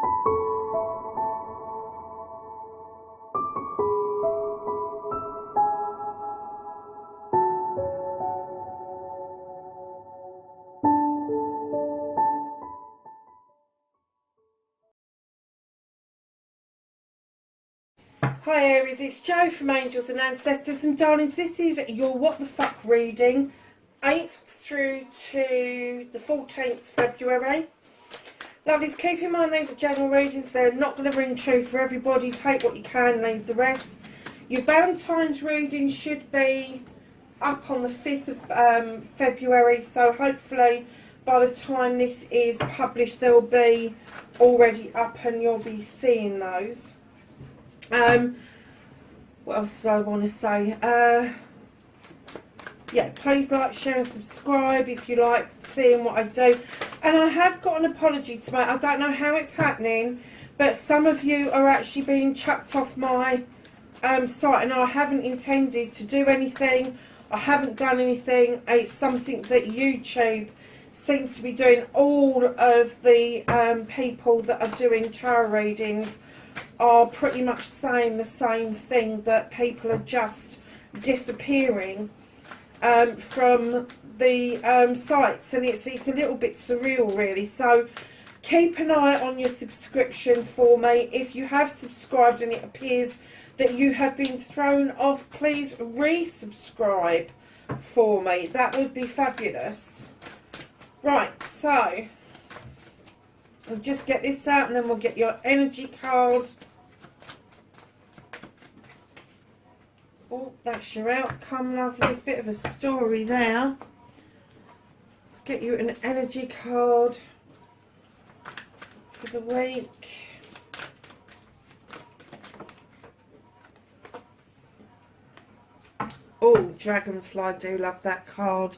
Hi Aries, it's Jo from Angels and Ancestors, and darlings, this is your What the Fuck reading, 8th through to the 14th February. Lovelies, keep in mind these are general readings, they're not going to ring true for everybody. Take what you can, leave the rest. Your Valentine's reading should be up on the 5th of February, so hopefully by the time this is published they'll be already up and you'll be seeing those. What else do I want to say? Yeah, please like, share and subscribe if you like seeing what I do. And I have got an apology to make. I don't know how it's happening, but some of you are actually being chucked off my site, and I haven't intended to do anything. I haven't done anything. It's something that YouTube seems to be doing. All of the people that are doing tarot readings are pretty much saying the same thing, that people are just disappearing from the sites, and it's a little bit surreal really. So keep an eye on your subscription for me. If you have subscribed and it appears that you have been thrown off, please resubscribe for me. That would be fabulous. Right, so we'll just get this out and then we'll get your energy card. Oh, that's your outcome, lovely. It's a bit of a story there. Let's get you an energy card for the week. Oh, Dragonfly, I do love that card.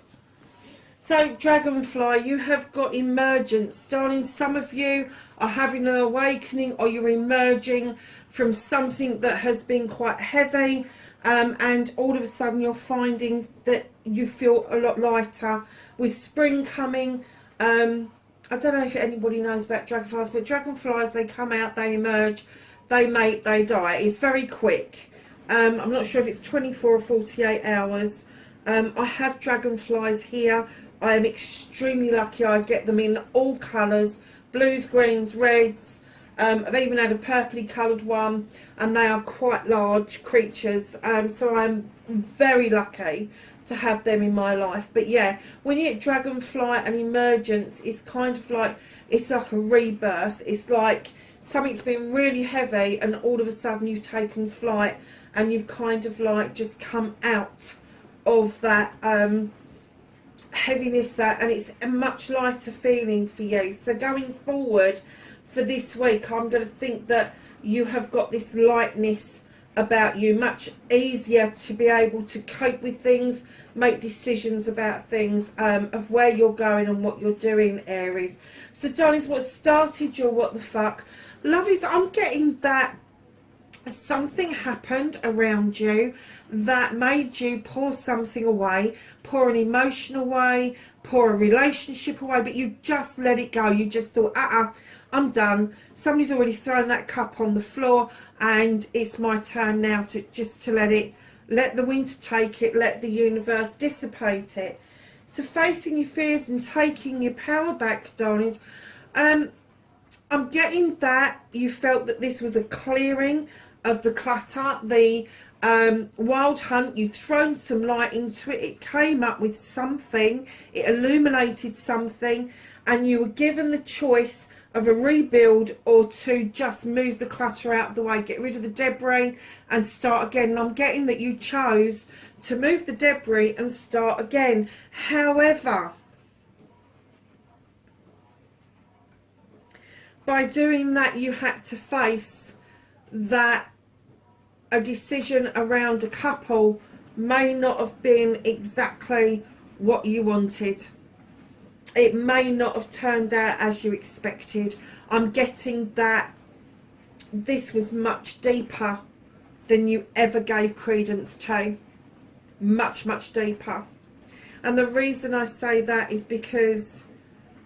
So, Dragonfly, you have got emergence. Darling, some of you are having an awakening, or you're emerging from something that has been quite heavy, and all of a sudden you're finding that you feel a lot lighter. With spring coming, I don't know if anybody knows about dragonflies, but dragonflies, they come out, they emerge, they mate, they die. It's very quick. I'm not sure if it's 24 or 48 hours. I have dragonflies here. I am extremely lucky. I get them in all colours, blues, greens, reds. I've even had a purpley coloured one, and they are quite large creatures. So I'm very lucky to have them in my life. But yeah, when you get dragonfly and emergence, it's kind of like, it's like a rebirth. It's like something's been really heavy and all of a sudden you've taken flight and you've kind of like just come out of that heaviness, that, and it's a much lighter feeling for you. So going forward for this week, I'm going to think that you have got this lightness about you, much easier to be able to cope with things, make decisions about things, of where you're going and what you're doing, Aries. So darlings, what started your what the fuck, lovelies, I'm getting that something happened around you that made you pour something away, pour an emotion away, pour a relationship away, but you just let it go. You just thought, I'm done. Somebody's already thrown that cup on the floor and it's my turn now to let the wind take it, let the universe dissipate it. So facing your fears and taking your power back, darlings, I'm getting that you felt that this was a clearing of the clutter, the wild hunt. You'd thrown some light into it, it came up with something, it illuminated something, and you were given the choice of a rebuild or to just move the clutter out of the way, get rid of the debris and start again. And I'm getting that you chose to move the debris and start again. However, by doing that, you had to face that a decision around a couple may not have been exactly what you wanted. It may not have turned out as you expected. I'm getting that this was much deeper than you ever gave credence to. Much, much deeper. And the reason I say that is because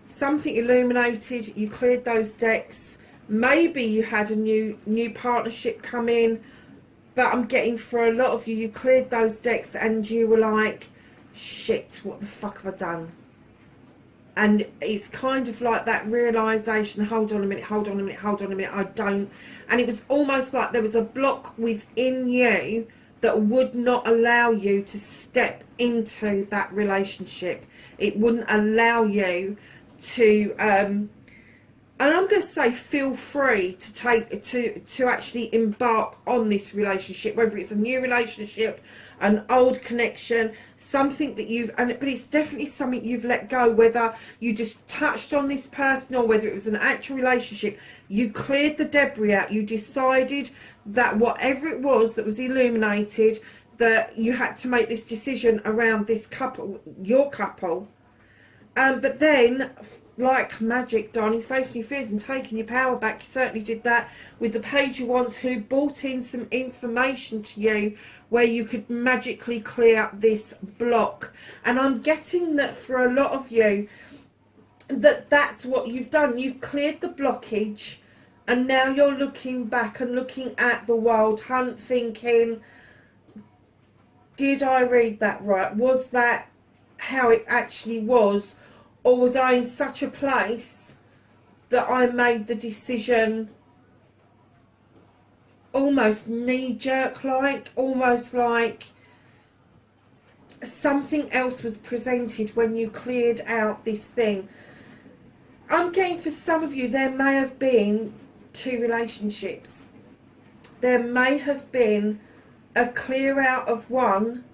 something illuminated, you cleared those decks, Maybe you had a new partnership come in, but I'm getting for a lot of you, you cleared those decks and you were like, shit, what the fuck have I done? And it's kind of like that realisation, hold on a minute, hold on a minute, hold on a minute, I don't. And it was almost like there was a block within you that would not allow you to step into that relationship. It wouldn't allow you to, and I'm going to say feel free to take, to actually embark on this relationship, whether it's a new relationship, an old connection, something that you've, but it's definitely something you've let go, whether you just touched on this person or whether it was an actual relationship. You cleared the debris out. You decided that whatever it was that was illuminated, that you had to make this decision around this couple, your couple. But then, like magic, darling, facing your fears and taking your power back, you certainly did that with the Page of Wands, who brought in some information to you where you could magically clear this block. And I'm getting that for a lot of you, that's what you've done. You've cleared the blockage, and now you're looking back and looking at the Wild Hunt thinking, did I read that right? Was that how it actually was? Or was I in such a place that I made the decision almost knee-jerk like, almost like something else was presented when you cleared out this thing? I'm getting for some of you, there may have been 2 relationships. There may have been a clear out of one,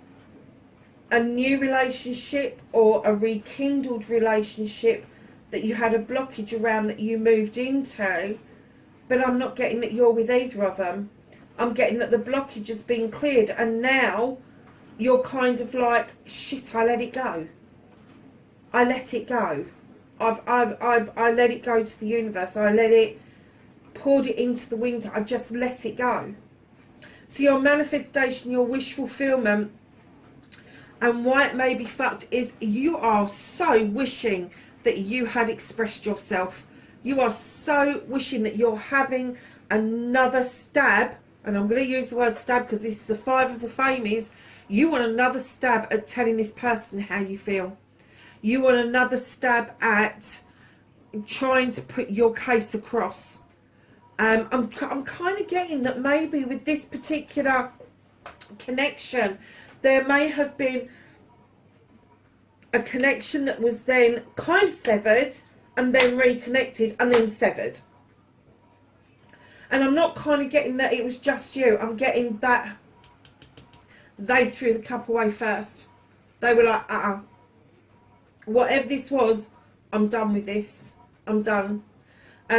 a new relationship or a rekindled relationship that you had a blockage around that you moved into, but I'm not getting that you're with either of them. I'm getting that the blockage has been cleared, and now you're kind of like, shit, I let it go. I let it go. I let it go to the universe. I let it, poured it into the wind. I just let it go. So your manifestation, your wish fulfillment, and why it may be fucked is you are so wishing that you had expressed yourself. You are so wishing that you're having another stab, and I'm going to use the word stab because this is the 5 of the Famies. You want another stab at telling this person how you feel. You want another stab at trying to put your case across. I'm kind of getting that maybe with this particular connection, there may have been a connection that was then kind of severed and then reconnected and then severed. And I'm not kind of getting that it was just you. I'm getting that they threw the cup away first. They were like, whatever this was, I'm done with this. I'm done.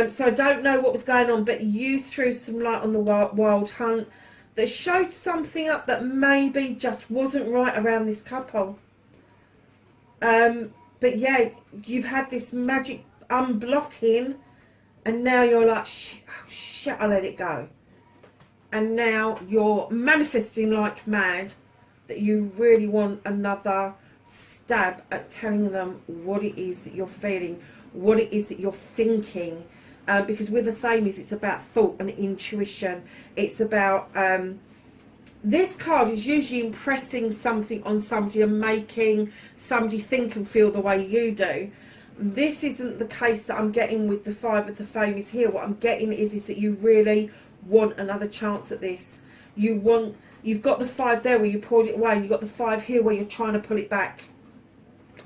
So I don't know what was going on, but you threw some light on the Wild Hunt that showed something up that maybe just wasn't right around this couple. But yeah, you've had this magic unblocking, and now you're like, shit, I let it go. And now you're manifesting like mad that you really want another stab at telling them what it is that you're feeling, what it is that you're thinking. Because with the Famies, it's about thought and intuition. It's about, this card is usually impressing something on somebody and making somebody think and feel the way you do. This isn't the case that I'm getting with the 5 of the Famies here. What I'm getting is that you really want another chance at this. You've got the 5 there where you poured it away, and you've got the 5 here where you're trying to pull it back.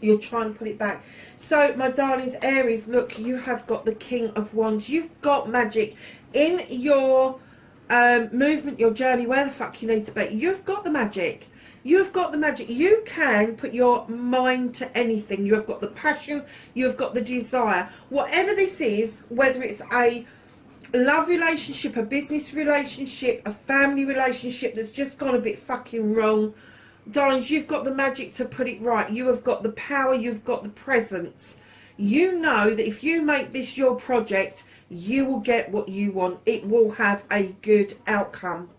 You're trying to pull it back. So, my darlings, Aries, look, you have got the King of Wands. You've got magic in your movement, your journey, where the fuck you need to be. You've got the magic. You've got the magic. You can put your mind to anything. You have got the passion. You have got the desire. Whatever this is, whether it's a love relationship, a business relationship, a family relationship that's just gone a bit fucking wrong, darlings, you've got the magic to put it right. You have got the power. You've got the presence. You know that if you make this your project, you will get what you want. It will have a good outcome.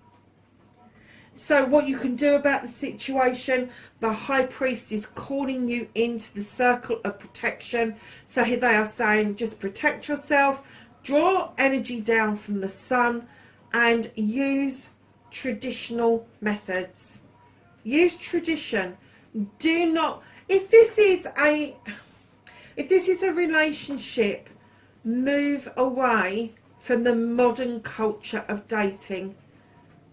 So what you can do about the situation, the High Priest is calling you into the circle of protection. So here they are saying, just protect yourself. Draw energy down from the sun and use traditional methods. Use tradition. Do not, if this is a relationship, move away from the modern culture of dating.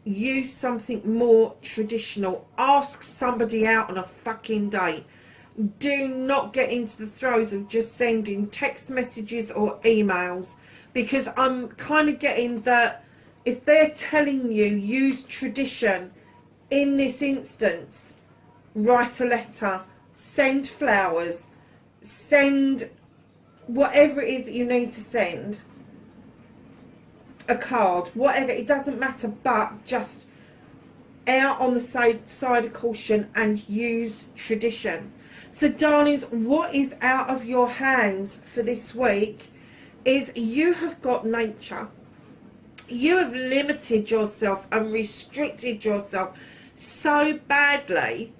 Use something more traditional. Ask somebody out on a fucking date. Do not get into the throes of just sending text messages or emails, because I'm kind of getting that if they're telling you use tradition, in this instance, write a letter, send flowers, send whatever it is that you need to send, a card, whatever, it doesn't matter, but just err on the side of caution and use tradition. So darlings, what is out of your hands for this week is you have got nature. You have limited yourself and restricted yourself so badly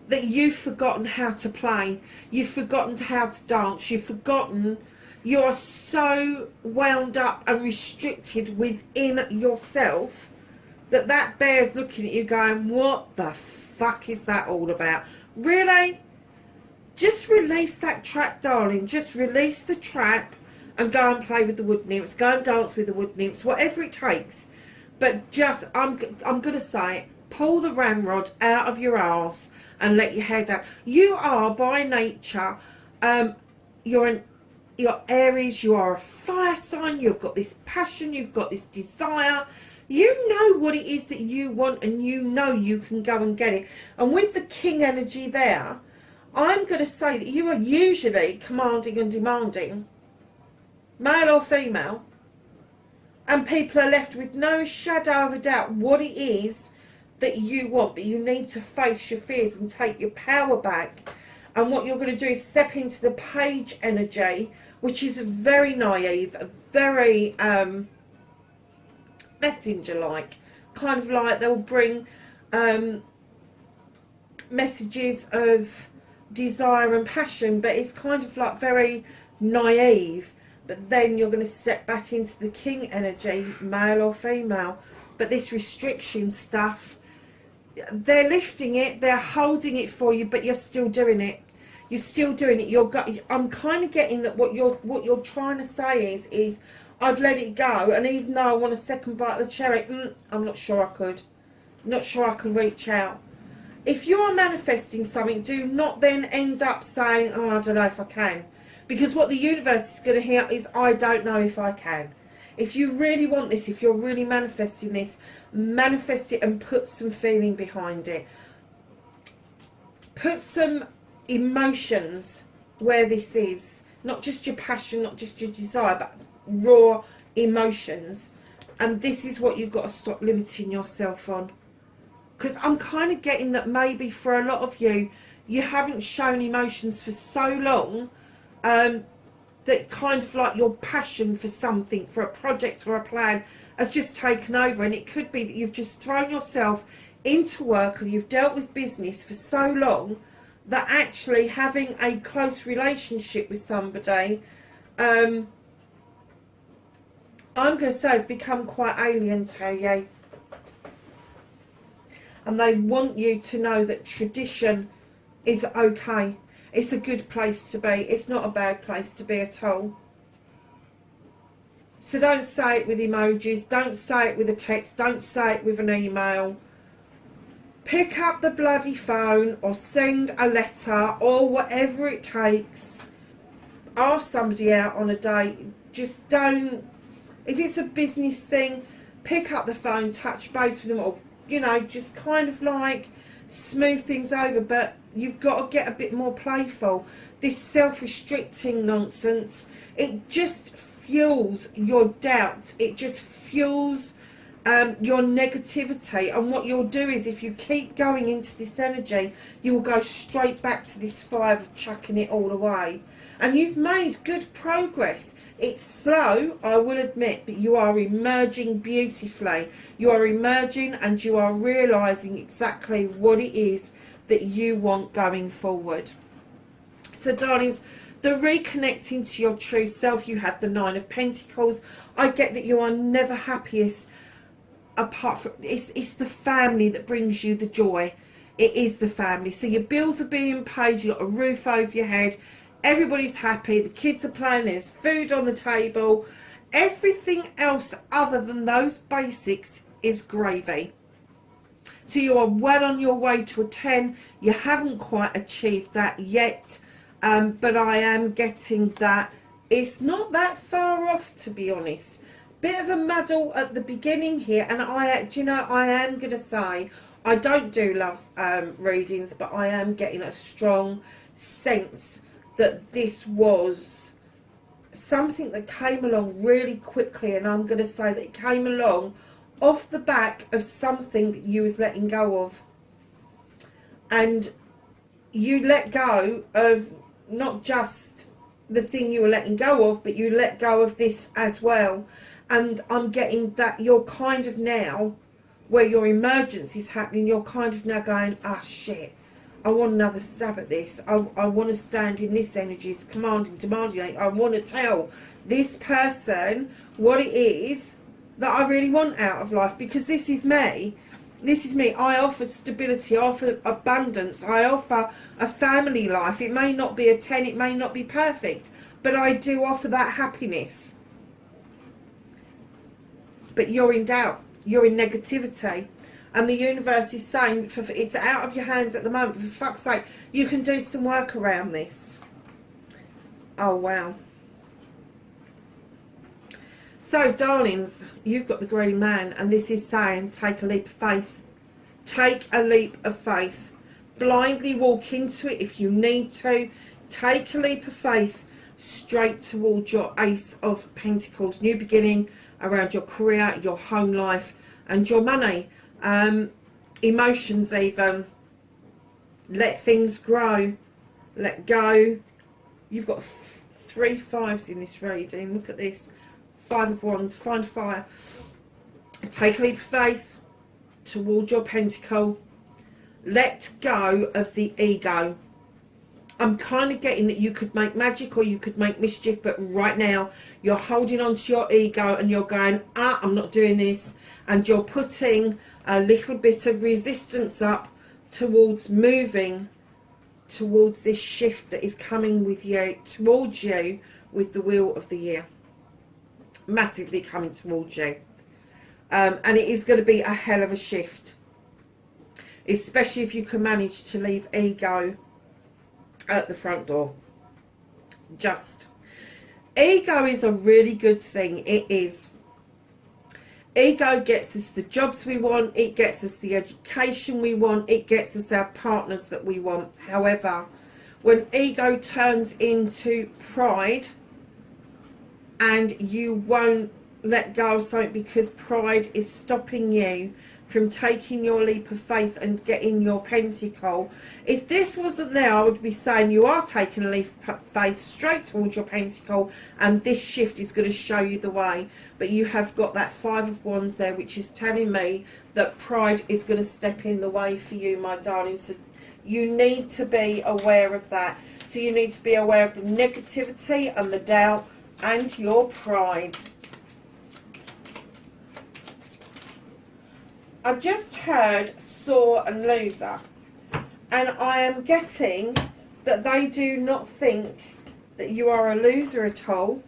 that you've forgotten how to play. You've forgotten how to dance. You've forgotten. You're so wound up and restricted within yourself that bear's looking at you going, what the fuck is that all about? Really? Just release that trap, darling. Just release the trap and go and play with the wood nymphs. Go and dance with the wood nymphs. Whatever it takes. But just, I'm going to say it, pull the ramrod out of your arse and let your hair down. You are, by nature, you're Aries, you are a fire sign, you've got this passion, you've got this desire. You know what it is that you want, and you know you can go and get it. And with the king energy there, I'm going to say that you are usually commanding and demanding, male or female, and people are left with no shadow of a doubt what it is that you want. But you need to face your fears and take your power back. And what you're going to do is step into the page energy, which is very naive, very messenger-like. Kind of like they'll bring messages of desire and passion, but it's kind of like very naive. But then you're going to step back into the king energy, male or female. But this restriction stuff, they're lifting it, they're holding it for you, but you're still doing it. You're still doing it. I'm kind of getting that what you're trying to say is I've let it go, and even though I want a second bite of the cherry, I'm not sure I could. Not sure I can reach out. If you are manifesting something, do not then end up saying, oh, I don't know if I can. Because what the universe is going to hear is, I don't know if I can. If you really want this, if you're really manifesting this, manifest it and put some feeling behind it. Put some emotions where this is. Not just your passion, not just your desire, but raw emotions. And this is what you've got to stop limiting yourself on. Because I'm kind of getting that maybe for a lot of you, you haven't shown emotions for so long, that kind of like your passion for something, for a project or a plan, has just taken over. And it could be that you've just thrown yourself into work and you've dealt with business for so long that actually having a close relationship with somebody, I'm going to say, has become quite alien to you. And they want you to know that tradition is okay. It's a good place to be. It's not a bad place to be at all. So don't say it with emojis. Don't say it with a text. Don't say it with an email. Pick up the bloody phone or send a letter or whatever it takes. Ask somebody out on a date. Just don't. If it's a business thing, pick up the phone, touch base with them, or, you know, just kind of like smooth things over. But you've got to get a bit more playful. This self-restricting nonsense, it just fuels your doubt. It just fuels your negativity. And what you'll do is, if you keep going into this energy, you will go straight back to this fire of chucking it all away. And you've made good progress. It's slow, I will admit, but you are emerging beautifully. You are emerging and you are realising exactly what it is that you want going forward. So darlings, The reconnecting to your true self, you have the Nine of Pentacles. I get that you are never happiest apart from, it's the family that brings you the joy. It is the family. So your bills are being paid, you got a roof over your head, everybody's happy, the kids are playing, there's food on the table. Everything else other than those basics is gravy. So you are well on your way to a 10. You haven't quite achieved that yet, but I am getting that it's not that far off, to be honest. Bit of a muddle at the beginning here, and do you know, I am going to say, I don't do love readings, but I am getting a strong sense that this was something that came along really quickly, and I'm going to say that it came along off the back of something that you was letting go of. And you let go of not just the thing you were letting go of, but you let go of this as well. And I'm getting that you're kind of now, where your emergence is happening, you're kind of now going, ah, shit, I want another stab at this. I want to stand in this energy, it's commanding, demanding. I want to tell this person what it is that I really want out of life, because this is me. This is me. I offer stability, I offer abundance, I offer a family life. It may not be a 10, it may not be perfect, but I do offer that happiness. But you're in doubt, you're in negativity, and the universe is saying, it's out of your hands at the moment, for fuck's sake, you can do some work around this. Oh, wow. So, darlings, you've got the Green Man, and this is saying, take a leap of faith. Take a leap of faith. Blindly walk into it if you need to. Take a leap of faith straight towards your Ace of Pentacles. New beginning around your career, your home life, and your money. Emotions even. Let things grow. Let go. You've got 3 5s in this reading. Look at this. 5 of Wands. Find fire. Take a leap of faith towards your pentacle. Let go of the ego. I'm kind of getting that you could make magic or you could make mischief, but right now you're holding on to your ego and you're going, I'm not doing this, and you're putting a little bit of resistance up towards moving towards this shift that is coming with you, towards you, with the Wheel of the Year massively coming towards you. And it is going to be a hell of a shift, especially if you can manage to leave ego at the front door. Just, ego is a really good thing. It is. Ego gets us the jobs we want, it gets us the education we want, it gets us our partners that we want. However, when ego turns into pride, and you won't let go of something because pride is stopping you from taking your leap of faith and getting your pentacle. If this wasn't there, I would be saying you are taking a leap of faith straight towards your pentacle, and this shift is going to show you the way. But you have got that 5 of Wands there, which is telling me that pride is going to step in the way for you, my darling. So you need to be aware of that. So you need to be aware of the negativity and the doubt and your pride. I just heard sore and loser, and I am getting that they do not think that you are a loser at all,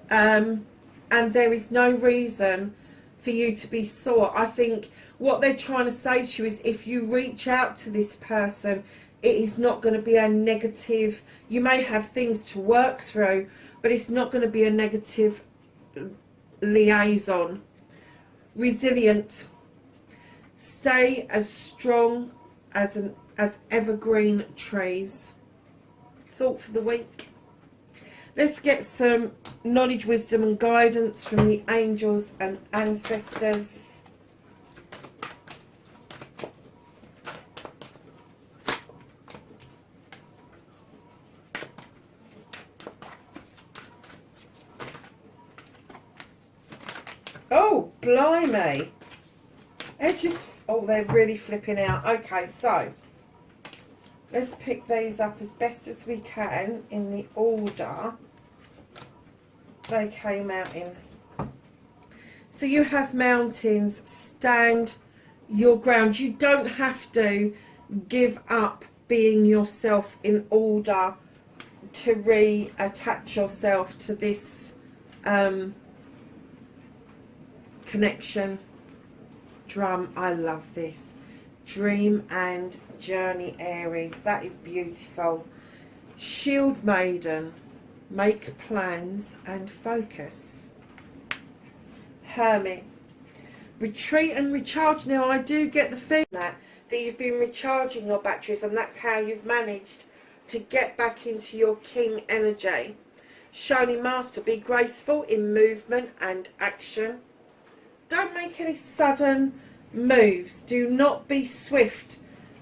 and there is no reason for you to be sore. I think what they're trying to say to you is, if you reach out to this person, it is not going to be a negative. You may have things to work through, but it's not going to be a negative liaison. Resilient. Stay as strong as evergreen trees. Thought for the week. Let's get some knowledge, wisdom and guidance from the angels and ancestors. Oh, blimey. They're just, oh, they're really flipping out. Okay, so let's pick these up as best as we can in the order they came out in. So you have mountains, stand your ground. You don't have to give up being yourself in order to reattach yourself to this connection. Drum, I love this. Dream and journey, Aries. That is beautiful. Shield Maiden, make plans and focus. Hermit, retreat and recharge. Now I do get the feeling that you've been recharging your batteries, and that's how you've managed to get back into your king energy. Shining Master, be graceful in movement and action. Don't make any sudden moves. Do not be swift.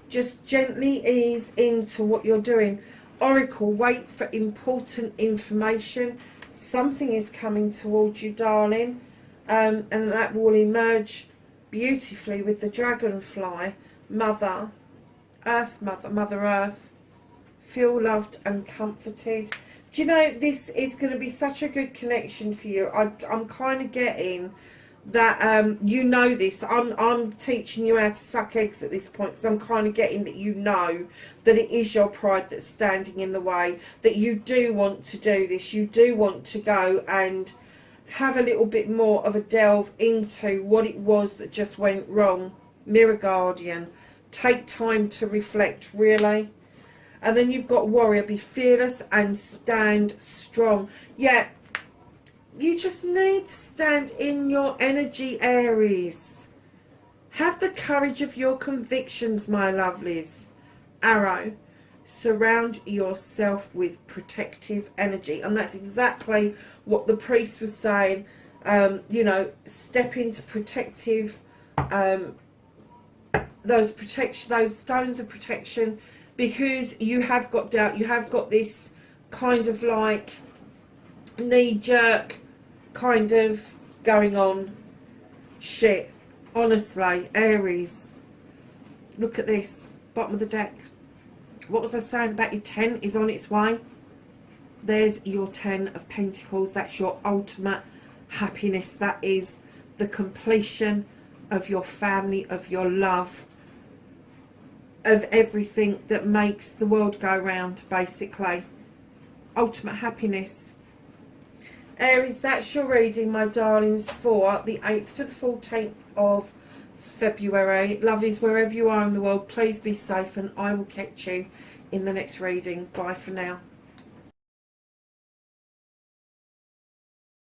Just gently ease into what you're doing. Oracle, wait for important information. Something is coming towards you, darling, and that will emerge beautifully with the dragonfly. Mother Earth, Mother Earth, feel loved and comforted. Do you know, this is going to be such a good connection for you. I'm kind of getting that you know this. I'm teaching you how to suck eggs at this point, because I'm kind of getting that you know that it is your pride that's standing in the way, that you do want to do this, you do want to go and have a little bit more of a delve into what it was that just went wrong. Mirror Guardian, take time to reflect, really. And then you've got Warrior, be fearless and stand strong. Yeah, you just need to stand in your energy, Aries. Have the courage of your convictions, my lovelies. Arrow, surround yourself with protective energy. And that's exactly what the priest was saying. You know, step into protective, those stones of protection, because you have got doubt. You have got this kind of like knee-jerk kind of going on shit. Honestly, Aries, look at this bottom of the deck. What was I saying about your 10 is on its way? There's your 10 of Pentacles. That's your ultimate happiness. That is the completion of your family, of your love, of everything that makes the world go round, basically. Ultimate happiness. Aries, that's your reading, my darlings, for the 8th to the 14th of February. Lovelies, wherever you are in the world, please be safe, and I will catch you in the next reading. Bye for now.